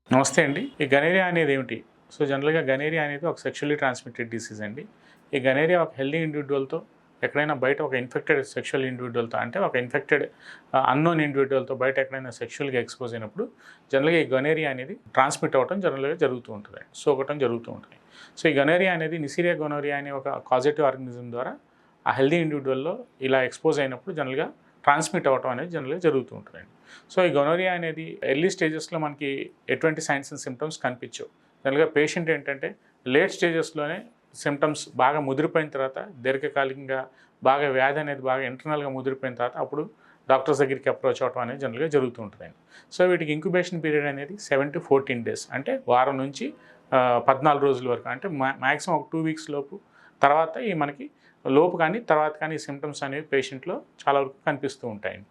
నమస్తే అండి. ఈ గనేరియా అనేది ఏమిటి? సో, జనరల్‌గా గనేరియా అనేది ఒక సెక్షువల్లీ ట్రాన్స్‌మిటెడ్ డిసీజ్ అండి. ఈ గనేరియా ఒక హెల్తీ ఇండివిడ్యువల్‌తో ఎక్కడైనా బయట ఒక ఇన్ఫెక్టెడ్ సెక్షువల్ ఇండివిడ్యువల్‌తో అంటే ఒక ఇన్ఫెక్టెడ్ అన్‌నోన్ ఇండివిడ్యువల్‌తో బయట ఎక్కడైనా సెక్షువల్‌గా ఎక్స్‌పోజ్ అయినప్పుడు జనరల్‌గా ఈ గనేరియా అనేది ట్రాన్స్‌మిట్ అవ్వటం జనరల్‌గా జరుగుతూ ఉంటది. సోకటం జరుగుతూ ఉంటుంది. సో, ఈ గనేరియా అనేది నెసిరియా గోనోరియా అనే ఒక కాజేటివ్ ఆర్గానిజం ద్వారా ఆ హెల్తీ ఇండివిడ్యువల్‌లో ఇలా ఎక్స్‌పోజ్ అయినప్పుడు జనరల్‌గా ట్రాన్స్‌మిట్ అవ్వటం అనేది జనరల్‌గా జరుగుతూ ఉంటదండి. సో, ఈ గొనోరియా అనేది ఎర్లీ స్టేజెస్‌లో మనకి ఎటువంటి సైన్స్ అండ్ సింప్టమ్స్ కనిపించవు. జనరల్‌గా పేషెంట్ ఏంటంటే లేట్ స్టేజెస్‌లోనే సింప్టమ్స్ బాగా ముదిరిపోయిన తర్వాత దీర్ఘకాలికంగా బాగా వ్యాధి అనేది బాగా ఇంటర్నల్‌గా ముదిరిపోయిన తర్వాత అప్పుడు డాక్టర్స్ దగ్గరికి అప్రోచ్ అవ్వడం అనేది జనరల్‌గా జరుగుతూ ఉంటదండి. సో, వీటికి ఇంక్యుబేషన్ పీరియడ్ అనేది 7-14 డేస్ అంటే వారం నుంచి 14 రోజుల వరకు అంటే మాక్సిమం ఒక 2 వీక్స్ లోపు తర్వాత ఈ మనకి లోపు కానీ తర్వాత కానీ ఈ సింప్టమ్స్ అనేవి పేషెంట్‌లో చాలా వరకు కనిపిస్తూ ఉంటాయండి.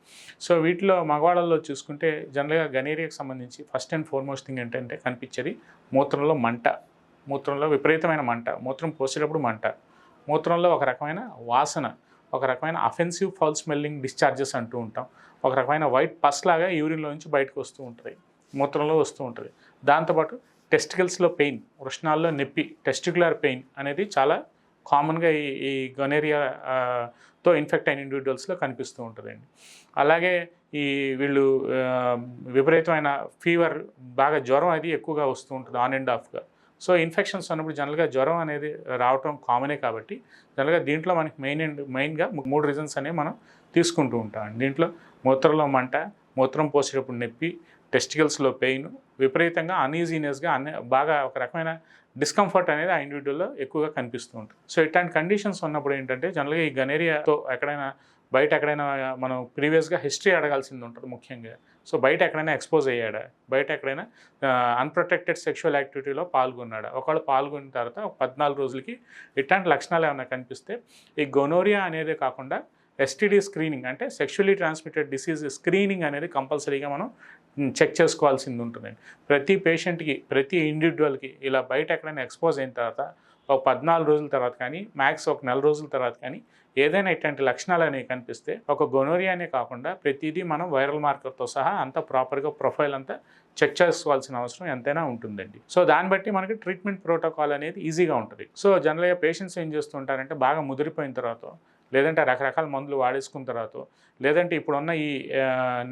సో, వీటిలో మగవాళ్ళలో చూసుకుంటే జనరల్‌గా గనేరియాకి సంబంధించి ఫస్ట్ అండ్ ఫార్మోస్ట్ థింగ్ ఏంటంటే కనిపించేది మూత్రంలో మంట. మూత్రంలో విపరీతమైన మంట. మూత్రం పోసేటప్పుడు మంట. మూత్రంలో ఒక రకమైన వాసన. ఒక రకమైన అఫెన్సివ్ ఫౌల్ స్మెల్లింగ్ డిశ్చార్జెస్ అంటూ ఉంటాం. ఒక రకమైన వైట్ పస్ లాగా యూరిన్‌లో నుంచి బయటకు వస్తూ ఉంటది. మూత్రంలో వస్తూ ఉంటది. దాంతోపాటు టెస్టికల్స్‌లో పెయిన్, వృషణాల్లో నొప్పి, టెస్టిక్యులర్ పెయిన్ అనేది చాలా కామన్‌గా ఈ గొనేరియా తో ఇన్ఫెక్ట్ అయిన ఇండివిడ్యువల్స్‌లో కనిపిస్తూ ఉంటదండి. అలాగే ఈ వీళ్ళు విపరీతమైన ఫీవర్, బాగా జ్వరం అది ఎక్కువగా వస్తూ ఉంటుంది ఆన్ అండ్ ఆఫ్‌గా. సో, ఇన్ఫెక్షన్స్ అన్నప్పుడు జనరల్‌గా జ్వరం అనేది రావటం కామనే కాబట్టి జనరల్‌గా దీంట్లో మనకి మెయిన్‌గా 3 రీజన్స్ అనేవి మనం తీసుకుంటూ ఉంటామండి. దీంట్లో మూత్రంలో మంట, మూత్రం పోసేటప్పుడు నొప్పి, టెస్టికల్స్‌లో పెయిన్, విపరీతంగా అన్‌ఈజీనెస్‌గా బాగా ఒక రకమైన డిస్కంఫర్ట్ అనేది ఆ ఇండివిడ్యువల్‌లో ఎక్కువగా కనిపిస్తూ ఉంటుంది. సో, ఇట్లాంటి కండిషన్స్ ఉన్నప్పుడు ఏంటంటే జనరల్‌గా ఈ గనేరియాతో బయట ఎక్కడైనా మనం ప్రీవియస్‌గా హిస్టరీ అడగాల్సింది ఉంటుంది ముఖ్యంగా. సో, బయట ఎక్కడైనా ఎక్స్‌పోజ్ అయ్యాడా? బయట ఎక్కడైనా అన్‌ప్రొటెక్టెడ్ సెక్షువల్ యాక్టివిటీలో పాల్గొన్నాడా? ఒకవేళ పాల్గొన్న తర్వాత ఒక 14 రోజులకి ఇట్లాంటి లక్షణాలు ఏమైనా కనిపిస్తే ఈ గొనోరియా అనేదే కాకుండా ఎస్టీడీ స్క్రీనింగ్ అంటే సెక్షువల్లీ ట్రాన్స్‌మిటెడ్ డిసీజ్ స్క్రీనింగ్ అనేది కంపల్సరీగా మనం చెక్ చేసుకోవాల్సింది ఉంటుందండి. ప్రతి పేషెంట్‌కి, ప్రతి ఇండివిడ్యువల్‌కి ఇలా బయట ఎక్కడైనా ఎక్స్‌పోజ్ అయిన తర్వాత ఒక 14 రోజుల తర్వాత కానీ, మ్యాక్స్ ఒక నెల రోజుల తర్వాత కానీ ఏదైనా ఇట్లాంటి లక్షణాలు అనేవి కనిపిస్తే ఒక గొనోరియానే కాకుండా ప్రతిదీ మనం వైరల్ మార్కర్‌తో సహా అంతా ప్రాపర్‌గా ప్రొఫైల్ అంతా చెక్ చేసుకోవాల్సిన అవసరం ఎంతైనా ఉంటుందండి. సో, దాన్ని బట్టి మనకి ట్రీట్మెంట్ ప్రోటోకాల్ అనేది ఈజీగా ఉంటది. సో, జనరల్‌గా పేషెంట్స్ ఏం చేస్తూ ఉంటారంటే బాగా ముదిరిపోయిన తర్వాతో, లేదంటే రకరకాల మందులు వాడేసుకున్న తర్వాతో, లేదంటే ఇప్పుడున్న ఈ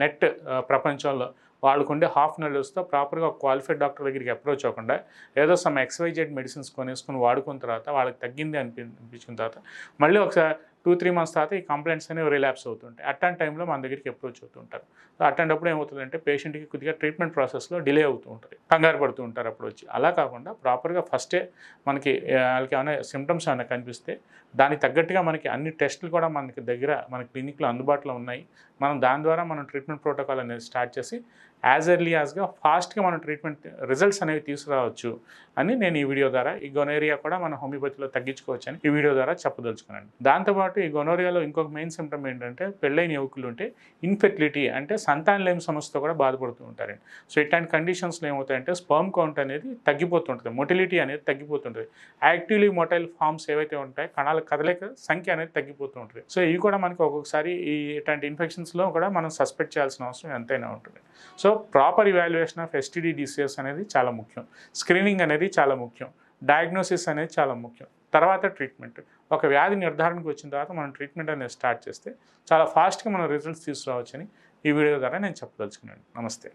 నెట్ ప్రపంచంలో వాళ్ళకుండే హాఫ్ నాలెడ్జ్‌తో ప్రాపర్‌గా ఒక క్వాలిఫైడ్ డాక్టర్ దగ్గరికి అప్రోచ్ అవ్వకుండా ఏదో సమ్ ఎక్స్‌వైజెడ్ మెడిసిన్స్ కొనేసుకొని వాడుకున్న తర్వాత వాళ్ళకి తగ్గింది అనిపించిన తర్వాత మళ్ళీ ఒకసారి 2-3 మంత్స్ తర్వాత ఈ కంప్లైంట్స్ అనేవి రిలాప్స్ అవుతుంటాయి. అట్లాంటి టైంలో మన దగ్గరికి అప్రోచ్ అవుతూ ఉంటారు. సో, అట్లాంటప్పుడు ఏమవుతుందంటే పేషెంట్‌కి కొద్దిగా ట్రీట్మెంట్ ప్రాసెస్‌లో డిలే అవుతూ ఉంటది. కంగారు పడుతూ ఉంటారు అప్పుడు వచ్చి. అలా కాకుండా ప్రాపర్‌గా ఫస్టే మనకి ఆళ్ళకి ఏమైనా సింప్టమ్స్ ఏమైనా కనిపిస్తే దానికి తగ్గట్టుగా మనకి అన్ని టెస్టులు కూడా మనకి దగ్గర మన క్లినిక్‌లో అందుబాటులో ఉన్నాయి. మనం దాని ద్వారా మనం ట్రీట్మెంట్ ప్రోటోకాల్ అనేది స్టార్ట్ చేసి యాజ్ ఎర్లీ యాస్‌గా ఫాస్ట్‌గా మనం ట్రీట్మెంట్ రిజల్ట్స్ అనేవి తీసుకురావచ్చు అని నేను ఈ వీడియో ద్వారా ఈ గొనోరియా కూడా మనం హోమియోపతిలో తగ్గించుకోవచ్చని ఈ వీడియో ద్వారా చెప్పదలుచుకున్నాను. దాంతోపాటు ఈ గొనోరియాలో ఇంకొక మెయిన్ సింప్టమ్ ఏంటంటే పెళ్ళైన యువకులు ఉంటే ఇన్ఫెర్టిలిటీ అంటే సంతానలేమి సమస్యతో కూడా బాధపడుతూ ఉంటారండి. సో, ఇట్లాంటి కండిషన్స్‌లో ఏమవుతాయంటే స్పెర్మ్ కౌంట్ అనేది తగ్గిపోతుంటది. మొటిలిటీ అనేది తగ్గిపోతుంటది. యాక్టివ్‌లీ మొటైల్ ఫార్మ్స్ ఏవైతే ఉంటాయో కణాల కదలిక సంఖ్య అనేది తగ్గిపోతూ ఉంటది. సో, ఇవి కూడా మనకి ఒక్కొక్కసారి ఇట్లాంటి ఇన్ఫెక్షన్స్‌లో కూడా మనం సస్పెక్ట్ చేయాల్సిన అవసరం ఎంతైనా ఉంటుంది. So, proper evaluation of STD diseases అనేది చాలా ముఖ్యం. స్క్రీనింగ్ అనేది చాలా ముఖ్యం. డయాగ్నోసిస్ అనేది చాలా ముఖ్యం. తర్వాత ట్రీట్మెంట్. ఒక వ్యాధి నిర్ధారణకు వచ్చిన తర్వాత మనం ట్రీట్మెంట్ అనేది స్టార్ట్ చేస్తే చాలా ఫాస్ట్‌గా మనం రిజల్ట్స్ తీసుకురావచ్చని ఈ వీడియో ద్వారా నేను చెప్పదలుచుకున్నాను. నమస్తే.